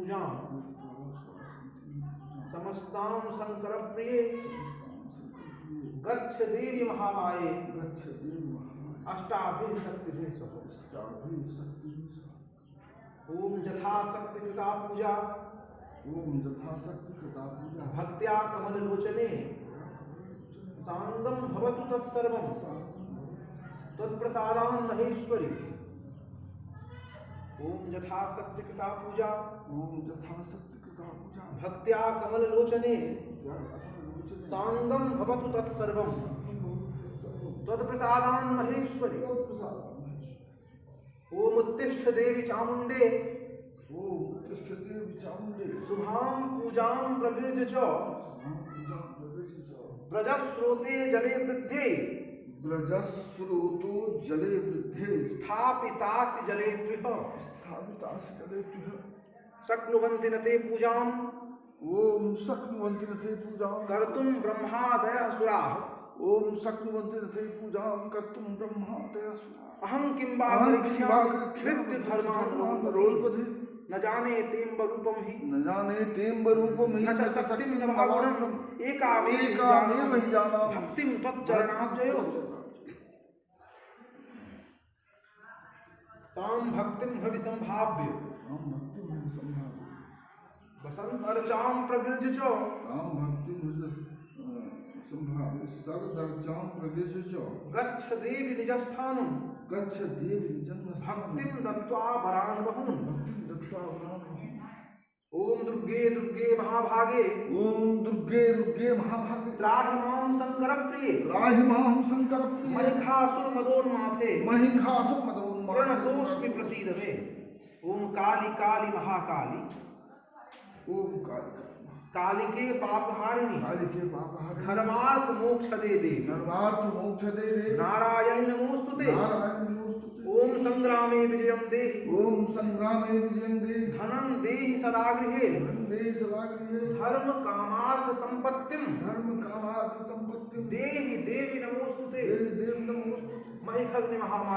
पूजां समस्तां शंकर प्रिये गच्छ देवी महामाये अष्टाभिः शक्तिभिः सह। ओम यथाशक्ति कृता पूजा भक्त्या कमल लोचने सांगम भवतु तत्सर्वं तत्प्रसादान् महेश्वरी। ओम यथाशक्ति कृता पूजा भक्त्या कमल लोचने सांगम भवतु तत्सर्वं तत्प्रसादान् महेश्वरी। ओम उत्तिष्ठ देवी चामुंडे शुभां पूजां प्रगृह्य च ब्रजस्रोते जले वृद्धे स्थापितासि जले त्विह शक्नुवन्ति न ते पूजां कर्तुं ब्रह्मादयः सुराः। अहं किं वा कृत्य धर्मान् न जाने तेम्ब रूपं हि न च शक्तिं न वा गुणं एकामेव जानामि भक्तिं त्वच्चरणाब्जयो। तां भक्तिं हृदि संभाव्य वसंत अर्चां प्रगृह्य च गच्छ देवी निजस्थानं भक्तिं दत्त्वा वरान् बहून्। ओम दुर्गे दुर्गे महाभागे त्राहि मां शंकर प्रिये महिषासुर मदोन्माथे प्रणतोऽस्मि प्रसीद मे। ओम काली काली महाकाली कालिके पापहारिणी धर्मार्थ मोक्ष दे दे नारायणी नमोस्तुते। ओम संग्रामे विजयं देहि धनं देहि सदा गृहे धर्म कामार्थ संपत्तिं देहि देवी नमोस्तुते। महिषाग्नि महामारी